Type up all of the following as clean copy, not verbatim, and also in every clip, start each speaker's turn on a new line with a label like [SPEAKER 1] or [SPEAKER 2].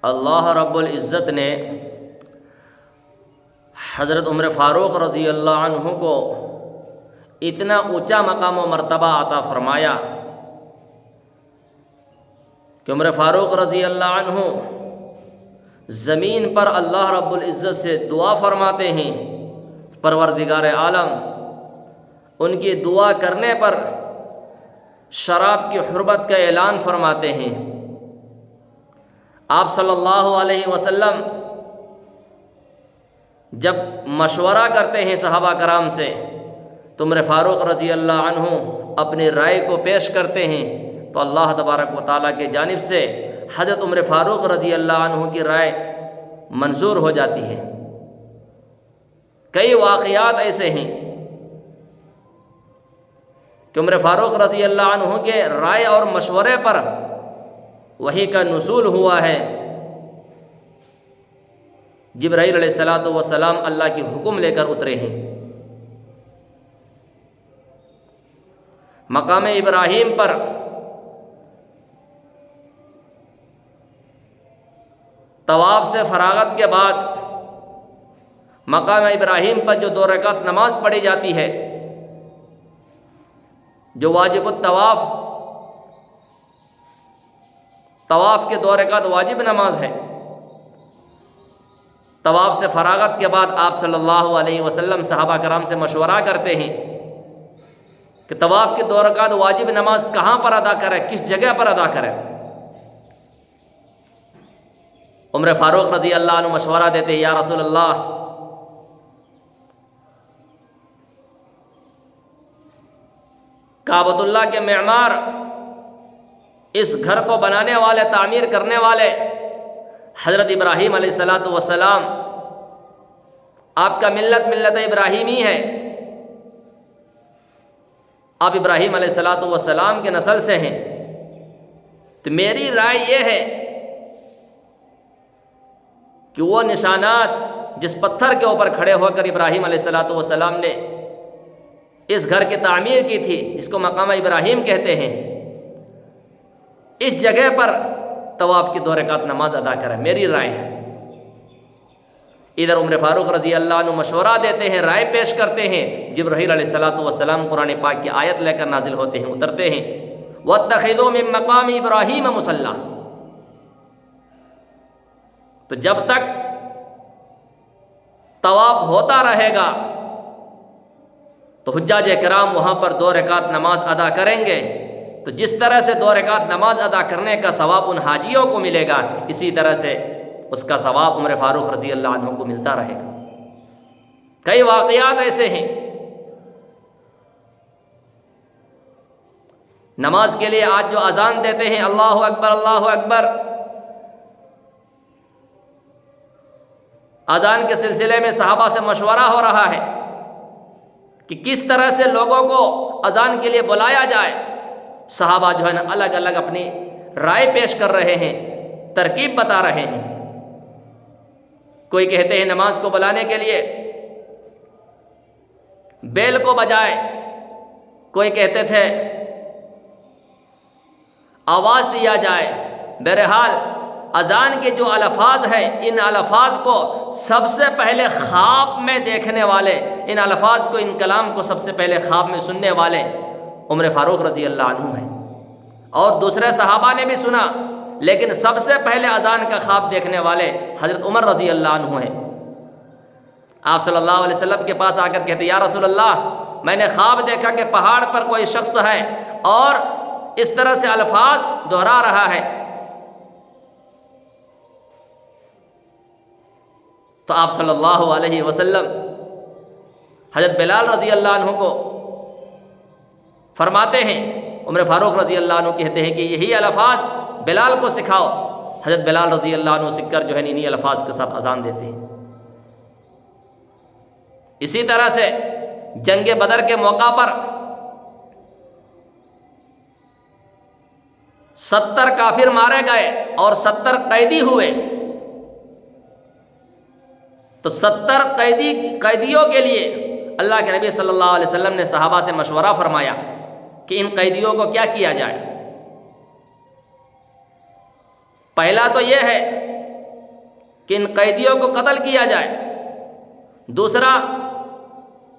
[SPEAKER 1] اللہ رب العزت نے حضرت عمر فاروق رضی اللہ عنہ کو اتنا اونچا مقام و مرتبہ عطا فرمایا کہ عمر فاروق رضی اللہ عنہ زمین پر اللہ رب العزت سے دعا فرماتے ہیں، پروردگار عالم ان کی دعا کرنے پر شراب کی حرمت کا اعلان فرماتے ہیں۔ آپ صلی اللہ علیہ وسلم جب مشورہ کرتے ہیں صحابہ کرام سے تو عمر فاروق رضی اللہ عنہ اپنی رائے کو پیش کرتے ہیں تو اللہ تبارک و تعالیٰ کی جانب سے حضرت عمر فاروق رضی اللہ عنہ کی رائے منظور ہو جاتی ہے۔ کئی واقعات ایسے ہیں کہ عمر فاروق رضی اللہ عنہ کے رائے اور مشورے پر وحی کا نزول ہوا ہے۔ جبرائیل علیہ الصلاۃ والسلام اللہ کی حکم لے کر اترے ہیں، مقام ابراہیم پر طواف سے فراغت کے بعد مقام ابراہیم پر جو 2 رکعت نماز پڑھی جاتی ہے، جو واجب الطواف، طواف کے 2 رکعت واجب نماز ہے، طواف سے فراغت کے بعد آپ صلی اللہ علیہ وسلم صحابہ کرام سے مشورہ کرتے ہیں کہ طواف کی 2 رکعت واجب نماز کہاں پر ادا کرے، کس جگہ پر ادا کرے۔ عمر فاروق رضی اللہ عنہ مشورہ دیتے ہیں، یا رسول اللہ کعبۃ اللہ کے معمار، اس گھر کو بنانے والے، تعمیر کرنے والے حضرت ابراہیم علیہ الصلاۃ والسلام، آپ کا ملت ابراہیمی ہے، آپ ابراہیم علیہ الصلاۃ والسلام کے نسل سے ہیں، تو میری رائے یہ ہے کہ وہ نشانات جس پتھر کے اوپر کھڑے ہو کر ابراہیم علیہ الصلاۃ والسلام نے اس گھر کی تعمیر کی تھی، جس کو مقام ابراہیم کہتے ہیں، اس جگہ پر طواف کی 2 رکعت نماز ادا کرے، میری رائے ہے۔ ادھر عمر فاروق رضی اللہ عنہ مشورہ دیتے ہیں، رائے پیش کرتے ہیں، جبرائیل علیہ الصلاۃ والسلام قرآن پاک کی آیت لے کر نازل ہوتے ہیں، اترتے ہیں، وَاتَّخِذُوا مِن مَّقَامِ إِبْرَاهِيمَ مُصَلًّى۔ تو جب تک طواف ہوتا رہے گا تو حجاج کرام وہاں پر 2 رکعت نماز ادا کریں گے، تو جس طرح سے 2 رکعت نماز ادا کرنے کا ثواب ان حاجیوں کو ملے گا، اسی طرح سے اس کا ثواب عمر فاروق رضی اللہ عنہ کو ملتا رہے گا۔ کئی واقعات ایسے ہیں۔ نماز کے لیے آج جو اذان دیتے ہیں، اللہ اکبر اللہ اکبر، اذان کے سلسلے میں صحابہ سے مشورہ ہو رہا ہے کہ کس طرح سے لوگوں کو اذان کے لیے بلایا جائے۔ صحابہ جو ہے نا الگ الگ اپنی رائے پیش کر رہے ہیں، ترکیب بتا رہے ہیں۔ کوئی کہتے ہیں نماز کو بلانے کے لیے بیل کو بجائے، کوئی کہتے تھے آواز دیا جائے۔ بہرحال اذان کے جو الفاظ ہیں، ان الفاظ کو سب سے پہلے خواب میں دیکھنے والے، ان الفاظ کو، ان کلام کو سب سے پہلے خواب میں سننے والے عمر فاروق رضی اللہ عنہ ہیں، اور دوسرے صحابہ نے بھی سنا، لیکن سب سے پہلے اذان کا خواب دیکھنے والے حضرت عمر رضی اللہ عنہ ہیں۔ آپ صلی اللہ علیہ وسلم کے پاس آ کر کہتے، یا رسول اللہ میں نے خواب دیکھا کہ پہاڑ پر کوئی شخص ہے اور اس طرح سے الفاظ دہرا رہا ہے۔ تو آپ صلی اللہ علیہ وسلم حضرت بلال رضی اللہ عنہ کو فرماتے ہیں، عمر فاروق رضی اللہ عنہ کہتے ہیں کہ یہی الفاظ بلال کو سکھاؤ۔ حضرت بلال رضی اللہ عنہ سیکھ کر جو ہے انہی الفاظ کے ساتھ اذان دیتے ہیں۔ اسی طرح سے جنگ بدر کے موقع پر 70 کافر مارے گئے اور 70 قیدی ہوئے، تو 70 قیدیوں کے لیے اللہ کے نبی صلی اللہ علیہ وسلم نے صحابہ سے مشورہ فرمایا کہ ان قیدیوں کو کیا کیا جائے۔ پہلا تو یہ ہے کہ ان قیدیوں کو قتل کیا جائے، دوسرا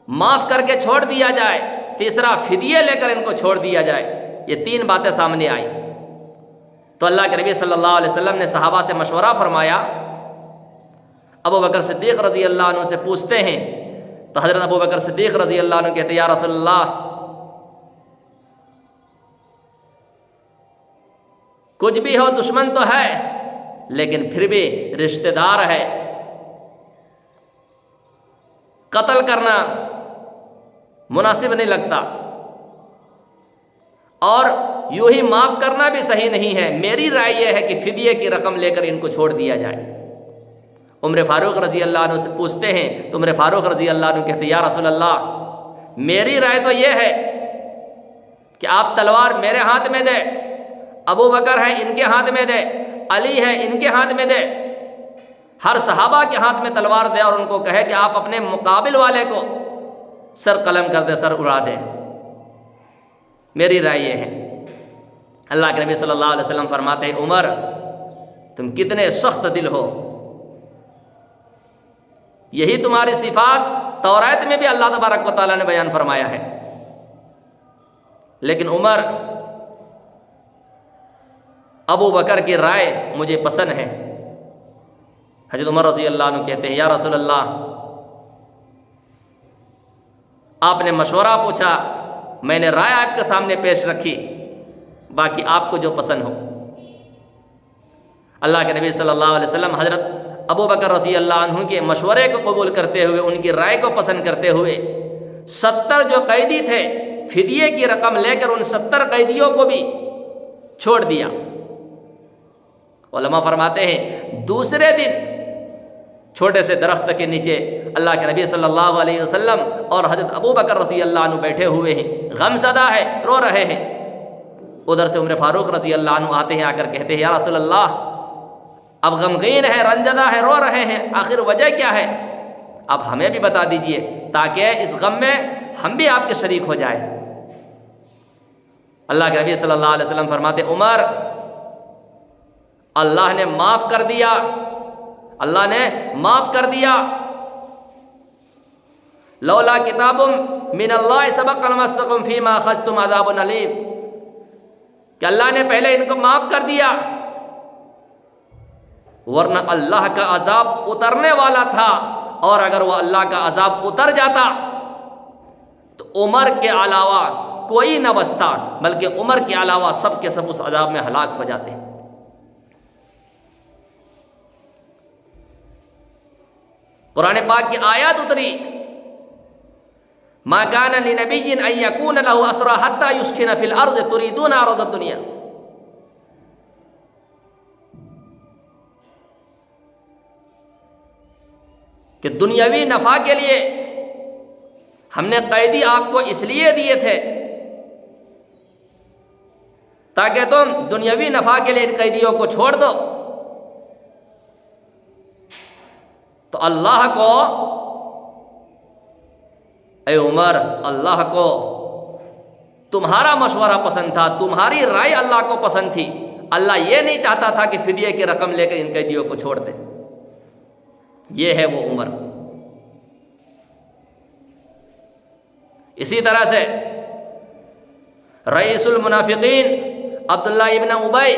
[SPEAKER 1] معاف کر کے چھوڑ دیا جائے، تیسرا فدیے لے کر ان کو چھوڑ دیا جائے۔ یہ تین باتیں سامنے آئی تو اللہ کے نبی صلی اللہ علیہ وسلم نے صحابہ سے مشورہ فرمایا۔ ابو بکر صدیق رضی اللہ عنہ سے پوچھتے ہیں تو حضرت ابو بکر صدیق رضی اللہ عنہ کہتے ہیں یا رسول اللہ، کچھ بھی ہو دشمن تو ہے لیکن پھر بھی رشتہ دار ہے، قتل کرنا مناسب نہیں لگتا اور یوں ہی معاف کرنا بھی صحیح نہیں ہے، میری رائے یہ ہے کہ فدیے کی رقم لے کر ان کو چھوڑ دیا جائے۔ عمر فاروق رضی اللہ عنہ سے پوچھتے ہیں تو عمر فاروق رضی اللہ عنہ کہتے ہیں یا رسول اللہ، میری رائے تو یہ ہے کہ آپ تلوار میرے ہاتھ میں دے، ابو بکر ہے ان کے ہاتھ میں دے، علی ہے ان کے ہاتھ میں دے، ہر صحابہ کے ہاتھ میں تلوار دے اور ان کو کہے کہ آپ اپنے مقابل والے کو سر قلم کر دے، سر اڑا دے۔ میری رائے یہ ہے۔ اللہ کے نبی صلی اللہ علیہ وسلم فرماتے ہیں عمر تم کتنے سخت دل ہو، یہی تمہاری صفات تورات میں بھی اللہ تبارک و تعالیٰ نے بیان فرمایا ہے، لیکن عمر ابو بکر کی رائے مجھے پسند ہے۔ حضرت عمر رضی اللہ عنہ کہتے ہیں یا رسول اللہ، آپ نے مشورہ پوچھا، میں نے رائے آپ کے سامنے پیش رکھی، باقی آپ کو جو پسند ہو۔ اللہ کے نبی صلی اللہ علیہ وسلم حضرت ابو بکر رضی اللہ عنہ کے مشورے کو قبول کرتے ہوئے، ان کی رائے کو پسند کرتے ہوئے 70 جو قیدی تھے فدیے کی رقم لے کر ان 70 قیدیوں کو بھی چھوڑ دیا۔ علماء فرماتے ہیں دوسرے دن چھوٹے سے درخت کے نیچے اللہ کے نبی صلی اللہ علیہ وسلم اور حضرت ابو بکر رضی اللہ عنہ بیٹھے ہوئے ہیں، غم زدہ ہے، رو رہے ہیں۔ ادھر سے عمر فاروق رضی اللہ عنہ آتے ہیں، آ کر کہتے ہیں یا رسول اللہ، اب غمگین ہے، رنجدہ ہے، رو رہے ہیں، آخر وجہ کیا ہے؟ اب ہمیں بھی بتا دیجئے تاکہ اس غم میں ہم بھی آپ کے شریک ہو جائیں۔ اللہ کے نبی صلی اللہ علیہ وسلم فرماتے عمر، اللہ نے معاف کر دیا، اللہ نے معاف کر دیا، لولا کتاب من اللہ سبق لمسکم فیما اخذتم عذاب علیم، کہ اللہ نے پہلے ان کو معاف کر دیا، ورنہ اللہ کا عذاب اترنے والا تھا، اور اگر وہ اللہ کا عذاب اتر جاتا تو عمر کے علاوہ کوئی نہ بچتا، بلکہ عمر کے علاوہ سب کے سب اس عذاب میں ہلاک ہو جاتے۔ قرآن پاک کی آیات اتری ما کان لنبی ان یکون له اسری حتی یسکن فی الارض تریدون عرض الدنیا، کہ دنیاوی نفع کے لیے ہم نے قیدی آپ کو اس لیے دیے تھے تاکہ تم دنیاوی نفع کے لیے ان قیدیوں کو چھوڑ دو، تو اللہ کو، اے عمر، اللہ کو تمہارا مشورہ پسند تھا، تمہاری رائے اللہ کو پسند تھی، اللہ یہ نہیں چاہتا تھا کہ فدیے کی رقم لے کر ان قیدیوں کو چھوڑ دے۔ یہ ہے وہ عمر۔ اسی طرح سے رئیس المنافقین عبداللہ ابن ابی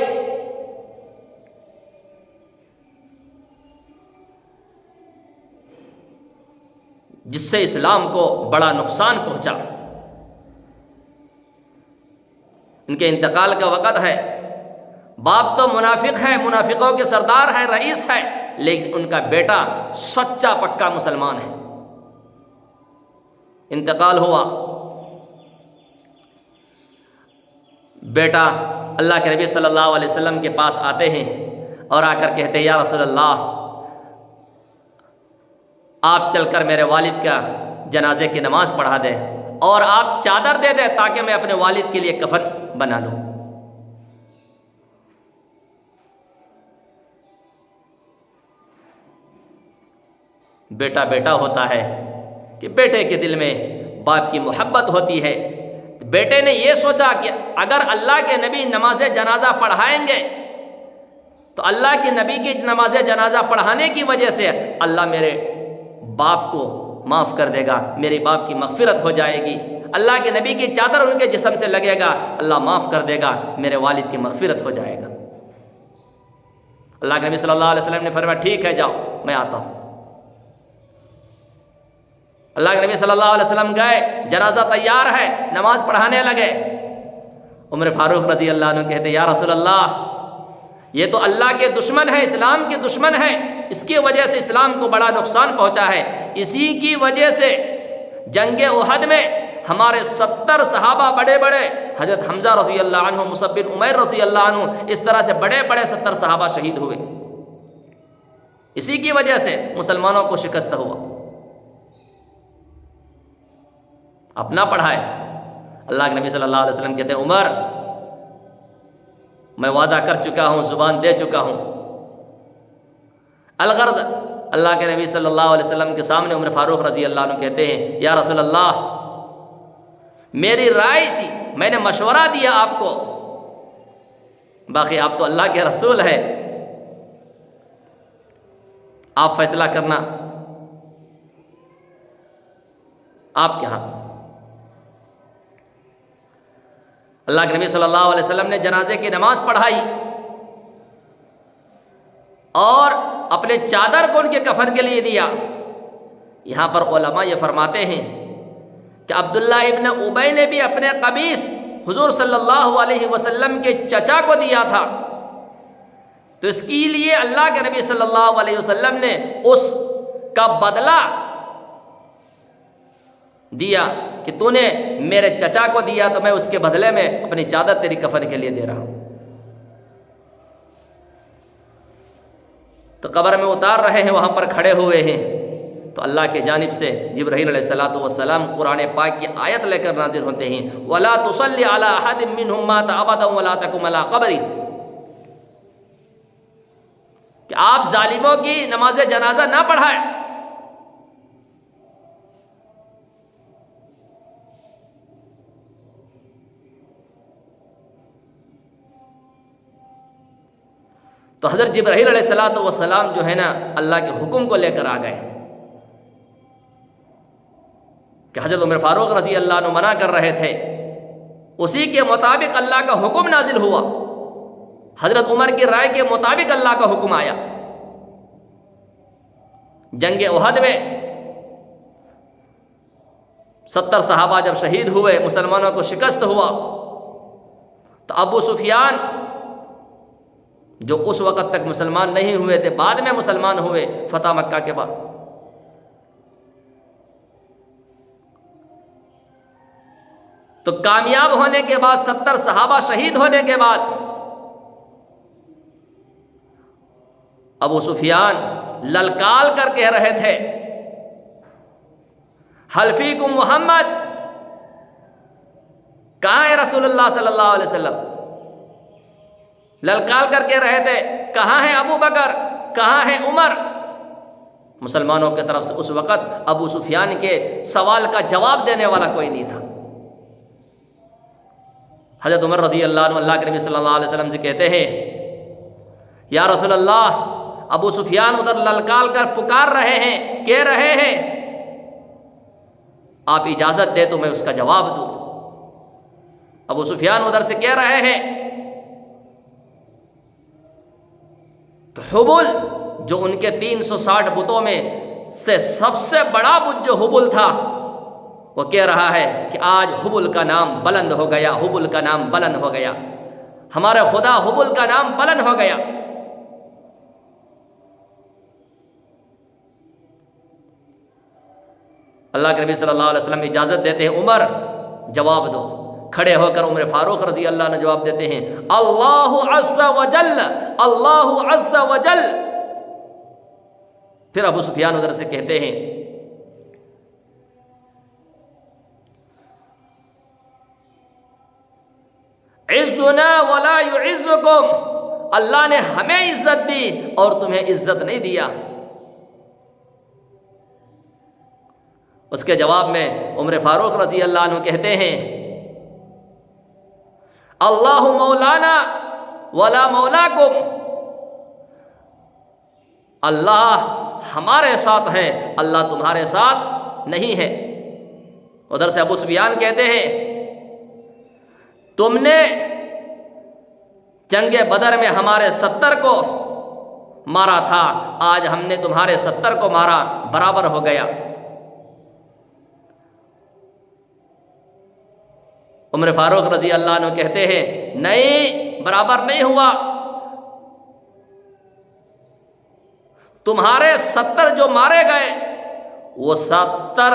[SPEAKER 1] جس سے اسلام کو بڑا نقصان پہنچا، ان کے انتقال کا وقت ہے، باپ تو منافق ہے، منافقوں کے سردار ہے، رئیس ہے، لیکن ان کا بیٹا سچا پکا مسلمان ہے۔ انتقال ہوا، بیٹا اللہ کے نبی صلی اللہ علیہ وسلم کے پاس آتے ہیں اور آ کر کہتے ہیں یا رسول اللہ، آپ چل کر میرے والد کا جنازے کی نماز پڑھا دیں اور آپ چادر دے دیں تاکہ میں اپنے والد کے لیے کفن بنا لوں۔ بیٹا بیٹا ہوتا ہے کہ بیٹے کے دل میں باپ کی محبت ہوتی ہے۔ بیٹے نے یہ سوچا کہ اگر اللہ کے نبی نماز جنازہ پڑھائیں گے تو اللہ کے نبی کی نماز جنازہ پڑھانے کی وجہ سے اللہ میرے باپ کو معاف کر دے گا، میرے باپ کی مغفرت ہو جائے گی، اللہ کے نبی کی چادر ان کے جسم سے لگے گا، اللہ معاف کر دے گا، میرے والد کی مغفرت ہو جائے گا۔ اللہ کے نبی صلی اللہ علیہ وسلم نے فرمایا ٹھیک ہے جاؤ میں آتا ہوں۔ اللہ کے نبی صلی اللہ علیہ وسلم گئے، جنازہ تیار ہے، نماز پڑھانے لگے۔ عمر فاروق رضی اللہ عنہ کہتے یا رسول اللہ یہ تو اللہ کے دشمن ہے، اسلام کے دشمن ہے، اس کی وجہ سے اسلام کو بڑا نقصان پہنچا ہے، اسی کی وجہ سے جنگ احد میں ہمارے 70 صحابہ بڑے بڑے، حضرت حمزہ رضی اللہ عنہ، مصعب بن عمیر رضی اللہ عنہ، اس طرح سے بڑے بڑے 70 صحابہ شہید ہوئے، اسی کی وجہ سے مسلمانوں کو شکست ہوا۔ اپنا پڑھائے۔ اللہ کے نبی صلی اللہ علیہ وسلم کہتے ہیں عمر میں وعدہ کر چکا ہوں، زبان دے چکا ہوں۔ الغرض اللہ کے نبی صلی اللہ علیہ وسلم کے سامنے عمر فاروق رضی اللہ عنہ کہتے ہیں یا رسول اللہ میری رائے تھی، میں نے مشورہ دیا آپ کو، باقی آپ تو اللہ کے رسول ہے، آپ فیصلہ کرنا آپ کے ہاں۔ اللہ کے نبی صلی اللہ علیہ وسلم نے جنازے کی نماز پڑھائی اور اپنے چادر کو ان کے کفن کے لیے دیا۔ یہاں پر علماء یہ فرماتے ہیں کہ عبداللہ ابن ابی نے بھی اپنے قمیص حضور صلی اللہ علیہ وسلم کے چچا کو دیا تھا، تو اس کے لیے اللہ کے نبی صلی اللہ علیہ وسلم نے اس کا بدلہ دیا کہ تو نے میرے چچا کو دیا تو میں اس کے بدلے میں اپنی چادر تیری کفن کے لیے دے رہا ہوں۔ تو قبر میں اتار رہے ہیں، وہاں پر کھڑے ہوئے ہیں، تو اللہ کی جانب سے جبرائیل علیہ الصلوۃ والسلام قرآن پاک کی آیت لے کر نازل ہوتے ہیں وَلَا تُصَلِّ عَلَىٰ أَحَدٍ مِّنْهُمْ مَاتَ أَبَدًا وَلَا تَقُمْ عَلَىٰ قَبْرِهِ، کہ آپ ظالموں کی نماز جنازہ نہ پڑھائیں۔ تو حضرت جبرائیل علیہ الصلوۃ والسلام جو ہے نا اللہ کے حکم کو لے کر آ گئے کہ حضرت عمر فاروق رضی اللہ عنہ منع کر رہے تھے، اسی کے مطابق اللہ کا حکم نازل ہوا، حضرت عمر کی رائے کے مطابق اللہ کا حکم آیا۔ جنگ احد میں 70 صحابہ جب شہید ہوئے، مسلمانوں کو شکست ہوا، تو ابو سفیان جو اس وقت تک مسلمان نہیں ہوئے تھے، بعد میں مسلمان ہوئے فتح مکہ کے بعد، تو کامیاب ہونے کے بعد 70 صحابہ شہید ہونے کے بعد ابو سفیان للکال کر کہہ رہے تھے حل فیکم محمد، کہاں ہے رسول اللہ صلی اللہ علیہ وسلم؟ للکال کر کے رہے تھے کہاں ہے ابو بکر، کہاں ہے عمر؟ مسلمانوں کی طرف سے اس وقت ابو سفیان کے سوال کا جواب دینے والا کوئی نہیں تھا۔ حضرت عمر رضی اللہ عنہ اللہ کے نبی صلی اللہ علیہ وسلم سے کہتے ہیں یا رسول اللہ ابو سفیان ادھر للکال کر پکار رہے ہیں، کہہ رہے ہیں، آپ اجازت دے تو میں اس کا جواب دوں۔ ابو سفیان ادھر سے کہہ رہے ہیں کہ حبل جو ان کے 360 بتوں میں سے سب سے بڑا بت جو حبل تھا، وہ کہہ رہا ہے کہ آج حبل کا نام بلند ہو گیا، حبل کا نام بلند ہو گیا، ہمارے خدا حبل کا نام بلند ہو گیا۔ اللہ کے نبی صلی اللہ علیہ وسلم اجازت دیتے ہیں عمر جواب دو۔ کھڑے ہو کر عمر فاروق رضی اللہ عنہ جواب دیتے ہیں اللہ عز وجل، اللہ عز وجل۔ پھر ابو سفیان ادھر سے کہتے ہیں عزنا ولا يعزكم، اللہ نے ہمیں عزت دی اور تمہیں عزت نہیں دیا۔ اس کے جواب میں عمر فاروق رضی اللہ عنہ کہتے ہیں اللہ مولانا ولا مولاکم، اللہ ہمارے ساتھ ہے، اللہ تمہارے ساتھ نہیں ہے۔ ادھر سے ابو سفیان کہتے ہیں تم نے جنگ بدر میں ہمارے 70 کو مارا تھا، آج ہم نے تمہارے 70 کو مارا، برابر ہو گیا۔ عمر فاروق رضی اللہ عنہ کہتے ہیں نہیں، برابر نہیں ہوا، تمہارے 70 جو مارے گئے وہ 70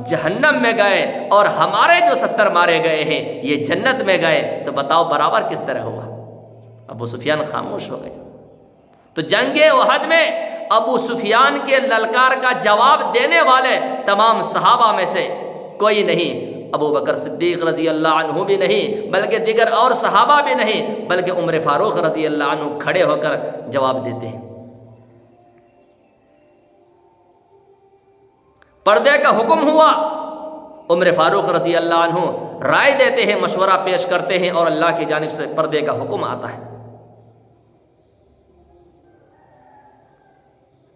[SPEAKER 1] جہنم میں گئے اور ہمارے جو 70 مارے گئے ہیں یہ جنت میں گئے، تو بتاؤ برابر کس طرح ہوا؟ ابو سفیان خاموش ہو گئے۔ تو جنگ احد میں ابو سفیان کے للکار کا جواب دینے والے تمام صحابہ میں سے کوئی نہیں، ابو بکر صدیق رضی اللہ عنہ بھی نہیں، بلکہ دیگر اور صحابہ بھی نہیں، بلکہ عمر فاروق رضی اللہ عنہ کھڑے ہو کر جواب دیتے ہیں۔ پردے کا حکم ہوا، عمر فاروق رضی اللہ عنہ رائے دیتے ہیں، مشورہ پیش کرتے ہیں اور اللہ کی جانب سے پردے کا حکم آتا ہے۔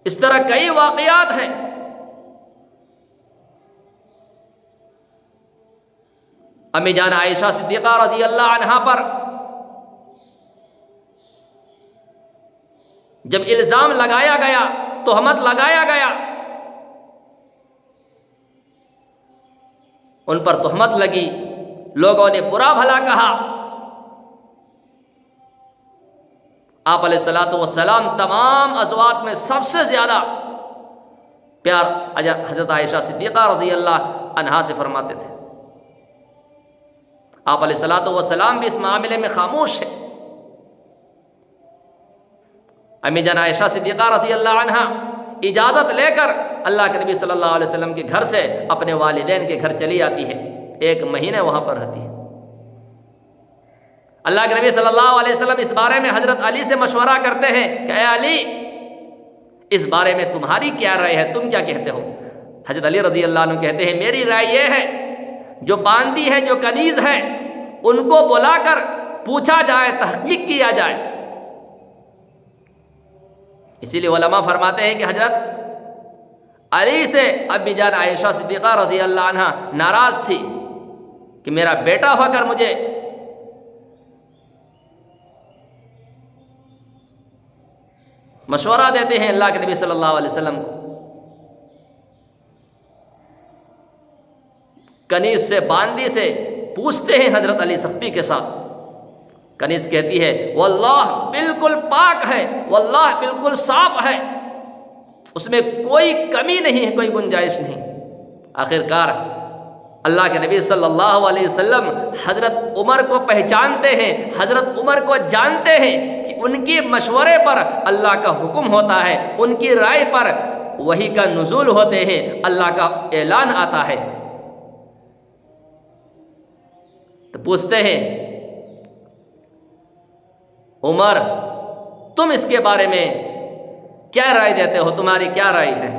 [SPEAKER 1] اس طرح کئی واقعات ہیں۔ امی جان عائشہ صدیقہ رضی اللہ عنہا پر جب الزام لگایا گیا، تہمت لگایا گیا، ان پر تہمت لگی، لوگوں نے برا بھلا کہا، آپ علیہ الصلوۃ والسلام تمام ازواج میں سب سے زیادہ پیار حضرت عائشہ صدیقہ رضی اللہ عنہا سے فرماتے تھے۔ آپ علیہ الصلوۃ والسلام بھی اس معاملے میں خاموش ہے۔ امی جان عائشہ صدیقہ رضی اللہ عنہا اجازت لے کر اللہ کے نبی صلی اللہ علیہ وسلم کے گھر سے اپنے والدین کے گھر چلی آتی ہے، 1 مہینے وہاں پر رہتی ہے۔ اللہ کے نبی صلی اللہ علیہ وسلم اس بارے میں حضرت علی سے مشورہ کرتے ہیں کہ اے علی، اس بارے میں تمہاری کیا رائے ہے، تم کیا کہتے ہو؟ حضرت علی رضی اللہ عنہ کہتے ہیں میری رائے یہ ہے، جو باندی ہے، جو کنیز ہے، ان کو بلا کر پوچھا جائے، تحقیق کیا جائے۔ اسی لیے علماء فرماتے ہیں کہ حضرت علی سے امی جان عائشہ صدیقہ رضی اللہ عنہ ناراض تھی کہ میرا بیٹا ہو کر مجھے مشورہ دیتے ہیں اللہ کے نبی صلی اللہ علیہ وسلم کو۔ کنیز سے، باندی سے پوچھتے ہیں حضرت علی سختی کے ساتھ۔ کنیز کہتی ہے واللہ بالکل پاک ہے، واللہ بالکل صاف ہے، اس میں کوئی کمی نہیں ہے، کوئی گنجائش نہیں۔ آخرکار اللہ کے نبی صلی اللہ علیہ وسلم حضرت عمر کو پہچانتے ہیں، حضرت عمر کو جانتے ہیں کہ ان کی مشورے پر اللہ کا حکم ہوتا ہے، ان کی رائے پر وحی کا نزول ہوتے ہیں، اللہ کا اعلان آتا ہے۔ تو پوچھتے ہیں عمر تم اس کے بارے میں کیا رائے دیتے ہو، تمہاری کیا رائے ہے؟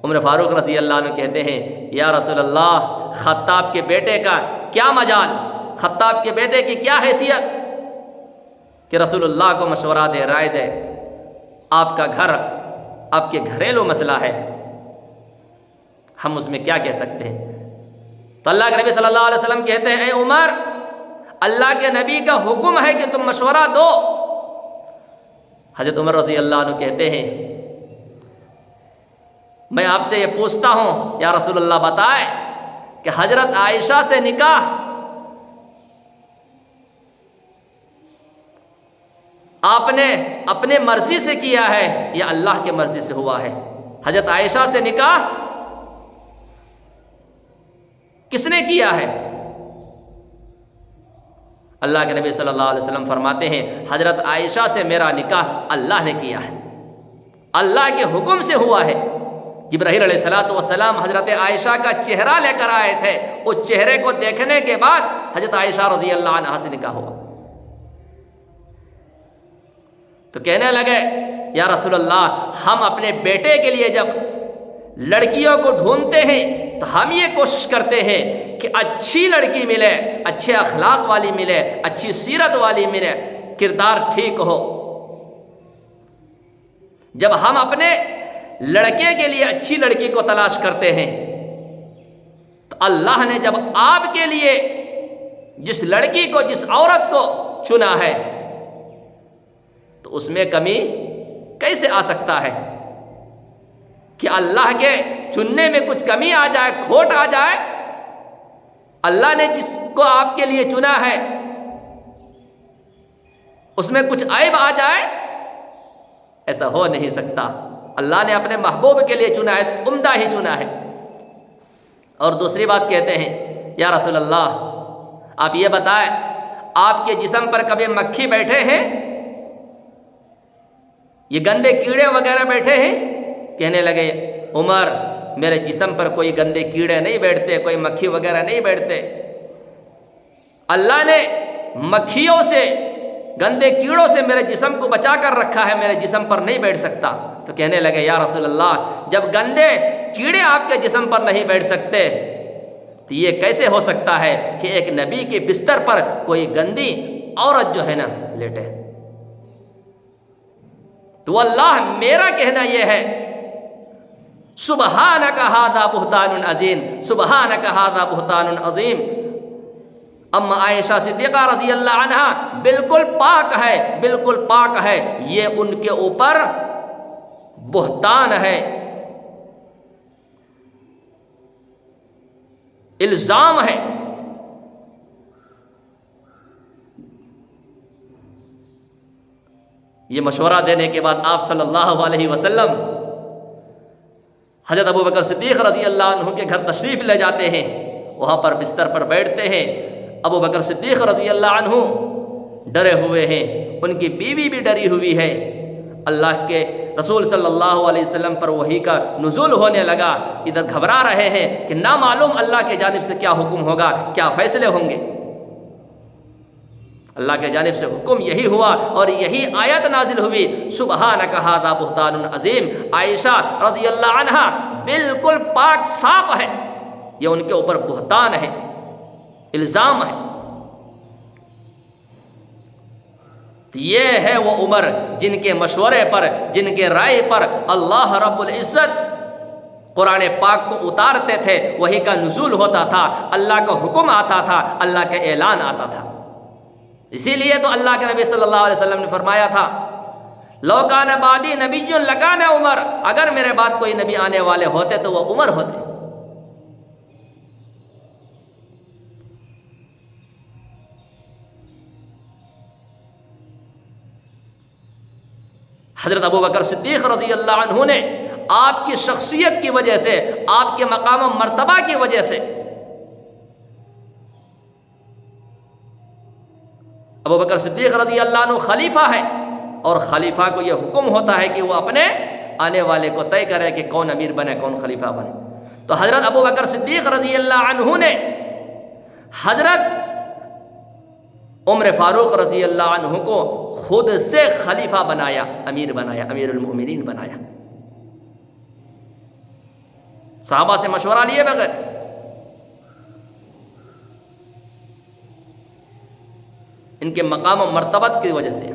[SPEAKER 1] عمر فاروق رضی اللہ عنہ کہتے ہیں یا رسول اللہ، خطاب کے بیٹے کا کیا مجال، خطاب کے بیٹے کی کیا حیثیت کہ رسول اللہ کو مشورہ دے، رائے دے، آپ کا گھر، آپ کے گھریلو مسئلہ ہے، ہم اس میں کیا کہہ سکتے ہیں؟ تو اللہ کے نبی صلی اللہ علیہ وسلم کہتے ہیں اے عمر، اللہ کے نبی کا حکم ہے کہ تم مشورہ دو۔ حضرت عمر رضی اللہ عنہ کہتے ہیں میں آپ سے یہ پوچھتا ہوں یا رسول اللہ بتائے کہ حضرت عائشہ سے نکاح آپ نے اپنے مرضی سے کیا ہے یا اللہ کے مرضی سے ہوا ہے؟ حضرت عائشہ سے نکاح کس نے کیا ہے؟ اللہ کے نبی صلی اللہ علیہ وسلم فرماتے ہیں حضرت عائشہ سے میرا نکاح اللہ نے کیا ہے، اللہ کے حکم سے ہوا ہے۔ جبرائیل علیہ الصلوۃ والسلام حضرت عائشہ کا چہرہ لے کر آئے تھے، اس چہرے کو دیکھنے کے بعد حضرت عائشہ رضی اللہ عنہا سے نکاح ہوا۔ تو کہنے لگے یا رسول اللہ، ہم اپنے بیٹے کے لیے جب لڑکیوں کو ڈھونڈتے ہیں تو ہم یہ کوشش کرتے ہیں کہ اچھی لڑکی ملے، اچھے اخلاق والی ملے، اچھی سیرت والی ملے، کردار ٹھیک ہو۔ جب ہم اپنے لڑکے کے لیے اچھی لڑکی کو تلاش کرتے ہیں تو اللہ نے جب آپ کے لیے جس لڑکی کو، جس عورت کو چنا ہے تو اس میں کمی کیسے آ سکتا ہے کہ اللہ کے چننے میں کچھ کمی آ جائے، کھوٹ آ جائے؟ اللہ نے جس کو آپ کے لیے چنا ہے اس میں کچھ عیب آ جائے؟ ایسا ہو نہیں سکتا۔ اللہ نے اپنے محبوب کے لیے چنا ہے تو عمدہ ہی چنا ہے۔ اور دوسری بات کہتے ہیں، یا رسول اللہ آپ یہ بتائیں، آپ کے جسم پر کبھی مکھی بیٹھے ہیں؟ یہ گندے کیڑے وغیرہ بیٹھے ہیں؟ کہنے لگے عمر میرے جسم پر کوئی گندے کیڑے نہیں بیٹھتے، کوئی مکھی وغیرہ نہیں بیٹھتے، اللہ نے مکھیوں سے، گندے کیڑوں سے میرے جسم کو بچا کر رکھا ہے، میرے جسم پر نہیں بیٹھ سکتا۔ تو کہنے لگے یا رسول اللہ جب گندے کیڑے آپ کے جسم پر نہیں بیٹھ سکتے تو یہ کیسے ہو سکتا ہے کہ ایک نبی کے بستر پر کوئی گندی عورت جو ہے نا لیٹے؟ تو اللہ میرا کہنا یہ ہے سبحانک ھذا بہتان عظیم، سبحانک ھذا بہتان عظیم۔ اما عائشہ صدیقہ رضی اللہ عنہا بالکل پاک ہے، بالکل پاک ہے، یہ ان کے اوپر بہتان ہے، الزام ہے۔ یہ مشورہ دینے کے بعد آپ صلی اللہ علیہ وسلم حضرت ابو بکر صدیق رضی اللہ عنہ کے گھر تشریف لے جاتے ہیں، وہاں پر بستر پر بیٹھتے ہیں۔ ابو بکر صدیق رضی اللہ عنہ ڈرے ہوئے ہیں، ان کی بیوی بھی ڈری ہوئی ہے۔ اللہ کے رسول صلی اللہ علیہ وسلم پر وحی کا نزول ہونے لگا، ادھر گھبرا رہے ہیں کہ نامعلوم اللہ کی جانب سے کیا حکم ہوگا، کیا فیصلے ہوں گے۔ اللہ کی جانب سے حکم یہی ہوا اور یہی آیت نازل ہوئی، سبحانک ھذا بہتان عظیم۔ عائشہ رضی اللہ عنہا بالکل پاک صاف ہے، یہ ان کے اوپر بہتان ہے، الزام ہے۔ یہ ہے وہ عمر جن کے مشورے پر، جن کے رائے پر اللہ رب العزت قرآن پاک کو اتارتے تھے، وحی کا نزول ہوتا تھا، اللہ کا حکم آتا تھا، اللہ کا اعلان آتا تھا۔ اسی لیے تو اللہ کے نبی صلی اللہ علیہ وسلم نے فرمایا تھا لو کان بعدی نبی لکان عمر، اگر میرے بعد کوئی نبی آنے والے ہوتے تو وہ عمر ہوتے۔ حضرت ابو بکر صدیق رضی اللہ عنہ نے آپ کی شخصیت کی وجہ سے، آپ کے مقام و مرتبہ کی وجہ سے، ابو بکر صدیق رضی اللہ عنہ خلیفہ ہے، اور خلیفہ کو یہ حکم ہوتا ہے کہ وہ اپنے آنے والے کو طے کرے کہ کون امیر بنے، کون خلیفہ بنے۔ تو حضرت ابو بکر صدیق رضی اللہ عنہ نے حضرت عمر فاروق رضی اللہ عنہ کو خود سے خلیفہ بنایا، امیر بنایا، امیر المؤمنین بنایا، صحابہ سے مشورہ لیے بغیر۔ ان کے مقام و مرتبت کی وجہ سے